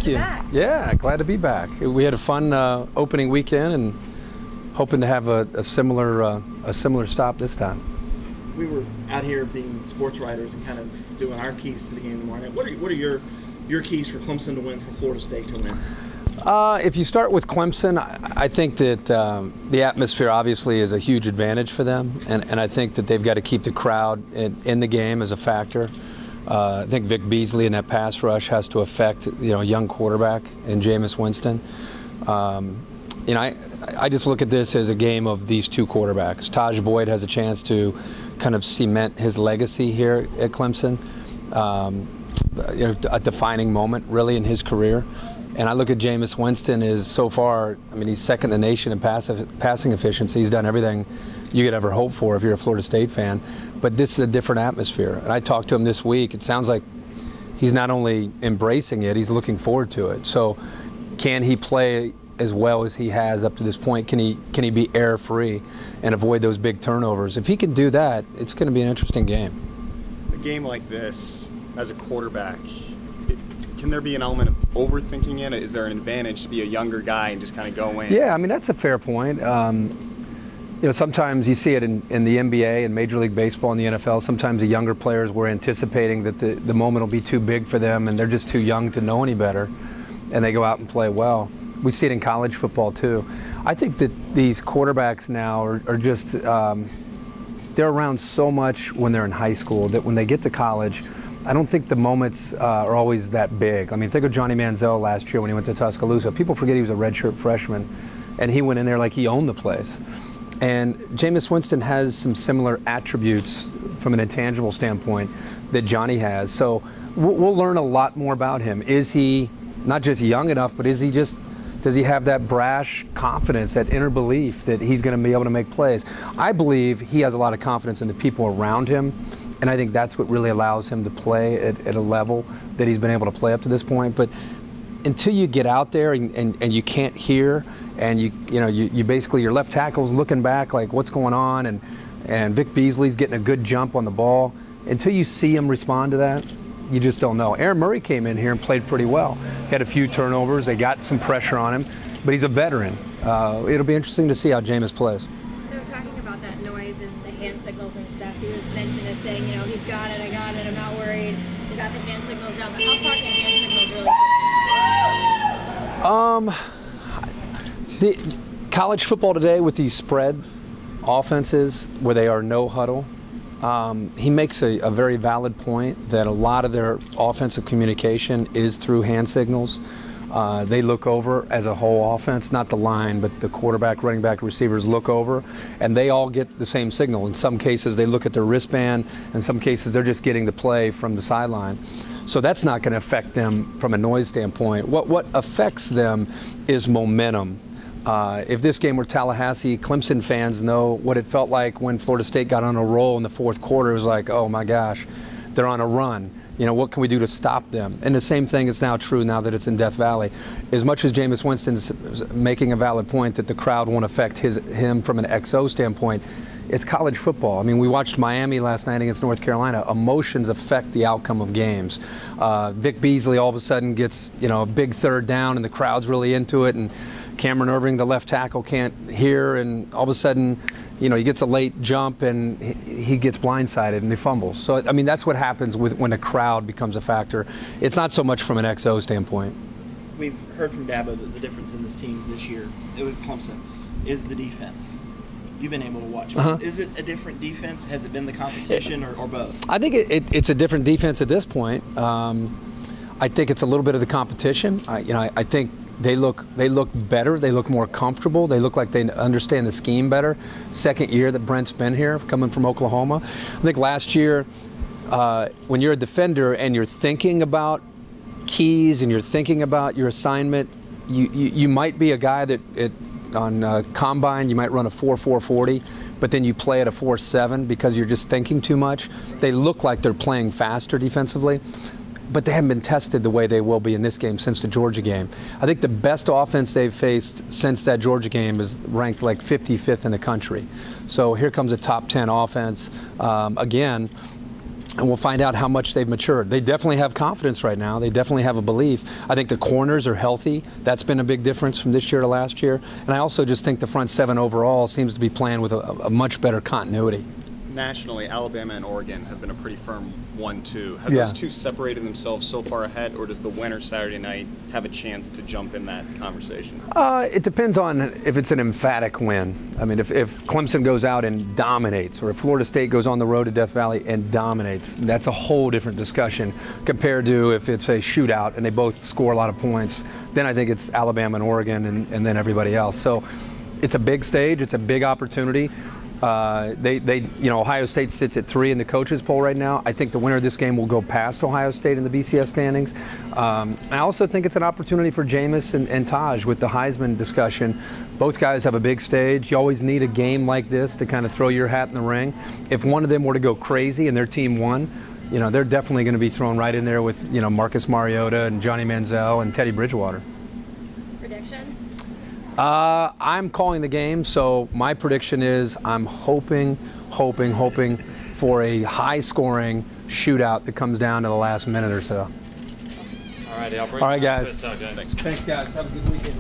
you. Yeah, glad to be back. We had a fun opening weekend and hoping to have a similar stop this time. We were out here being sports writers and kind of doing our keys to the game tomorrow night. What are your keys for Clemson to win, for Florida State to win? If you start with Clemson, I think that the atmosphere obviously is a huge advantage for them, and I think that they've got to keep the crowd in the game as a factor. I think Vic Beasley in that pass rush has to affect a young quarterback in Jameis Winston. I just look at this as a game of these two quarterbacks. Taj Boyd has a chance to kind of cement his legacy here at Clemson, a defining moment really in his career. And I look at Jameis Winston as so far, I mean, he's second in the nation in passing efficiency. He's done everything you could ever hope for if you're a Florida State fan. But this is a different atmosphere. And I talked to him this week. It sounds like he's not only embracing it, he's looking forward to it. So can he play as well as he has up to this point? Can he be error-free and avoid those big turnovers? If he can do that, it's going to be an interesting game. A game like this, as a quarterback, can there be an element of overthinking it? Is there an advantage to be a younger guy and just kind of go in? Yeah, I mean, that's a fair point. Sometimes you see it in the NBA and Major League Baseball and the NFL. Sometimes the younger players were anticipating that the moment will be too big for them and they're just too young to know any better, and they go out and play well. We see it in college football too. I think that these quarterbacks now are just, they're around so much when they're in high school that when they get to college, I don't think the moments are always that big. I mean, think of Johnny Manziel last year when he went to Tuscaloosa. People forget he was a redshirt freshman, and he went in there like he owned the place. And Jameis Winston has some similar attributes from an intangible standpoint that Johnny has. So we'll learn a lot more about him. Is he not just young enough, but does he have that brash confidence, that inner belief that he's going to be able to make plays? I believe he has a lot of confidence in the people around him, and I think that's what really allows him to play at a level that he's been able to play up to this point. But until you get out there and you can't hear, and you basically, your left tackle's looking back like what's going on, and Vic Beasley's getting a good jump on the ball, until you see him respond to that, you just don't know. Aaron Murray came in here and played pretty well. He had a few turnovers. They got some pressure on him, but he's a veteran. It'll be interesting to see how Jameis plays. So talking about that noise and the hand signals and stuff, he was mentioned as saying, he's got it, I got it, I'm not worried. He got the hand signals down, but how far can hand signals really The college football today with these spread offenses where they are no huddle, he makes a very valid point that a lot of their offensive communication is through hand signals. They look over as a whole offense, not the line, but the quarterback, running back, receivers look over, and they all get the same signal. In some cases, they look at their wristband. In some cases, they're just getting the play from the sideline. So that's not going to affect them from a noise standpoint. What affects them is momentum. If this game were Tallahassee, Clemson fans know what it felt like when Florida State got on a roll in the fourth quarter. It was like, oh my gosh, they're on a run. What can we do to stop them? And the same thing is now true now that it's in Death Valley. As much as Jameis Winston's making a valid point that the crowd won't affect him from an XO standpoint, it's college football. I mean, we watched Miami last night against North Carolina. Emotions affect the outcome of games. Vic Beasley all of a sudden gets, a big third down and the crowd's really into it, and Cameron Irving, the left tackle, can't hear, and all of a sudden, he gets a late jump and he gets blindsided and he fumbles. So, I mean, that's what happens when a crowd becomes a factor. It's not so much from an XO standpoint. We've heard from Dabo that the difference in this team this year with Clemson is the defense. You've been able to watch. Is it a different defense? Has it been the competition or both? I think it's a different defense at this point. I think it's a little bit of the competition. I think they look better. They look more comfortable. They look like they understand the scheme better. Second year that Brent's been here, coming from Oklahoma. I think last year, when you're a defender and you're thinking about keys and you're thinking about your assignment, you might be a guy that on combine you might run a 4.40, but then you play at a 4.7 because you're just thinking too much. They look like they're playing faster defensively, but they haven't been tested the way they will be in this game since the Georgia game. I think the best offense they've faced since that Georgia game is ranked like 55th in the country. So here comes a top 10 offense. Again, and we'll find out how much they've matured. They definitely have confidence right now. They definitely have a belief. I think the corners are healthy. That's been a big difference from this year to last year. And I also just think the front seven overall seems to be playing with a much better continuity. Nationally, Alabama and Oregon have been a pretty firm 1-2. Have those two separated themselves so far ahead, or does the winner Saturday night have a chance to jump in that conversation? It depends on if it's an emphatic win. I mean, if Clemson goes out and dominates, or if Florida State goes on the road to Death Valley and dominates, that's a whole different discussion compared to if it's a shootout and they both score a lot of points. Then I think it's Alabama and Oregon and then everybody else. So it's a big stage. It's a big opportunity. Ohio State sits at 3 in the coaches poll right now. I think the winner of this game will go past Ohio State in the BCS standings. I also think it's an opportunity for Jameis and Taj with the Heisman discussion. Both guys have a big stage. You always need a game like this to kind of throw your hat in the ring. If one of them were to go crazy and their team won, they're definitely going to be thrown right in there with, Marcus Mariota and Johnny Manziel and Teddy Bridgewater. Predictions? I'm calling the game, so my prediction is I'm hoping for a high-scoring shootout that comes down to the last minute or so. All right, All right, guys. Thanks. Thanks, guys. Have a good weekend.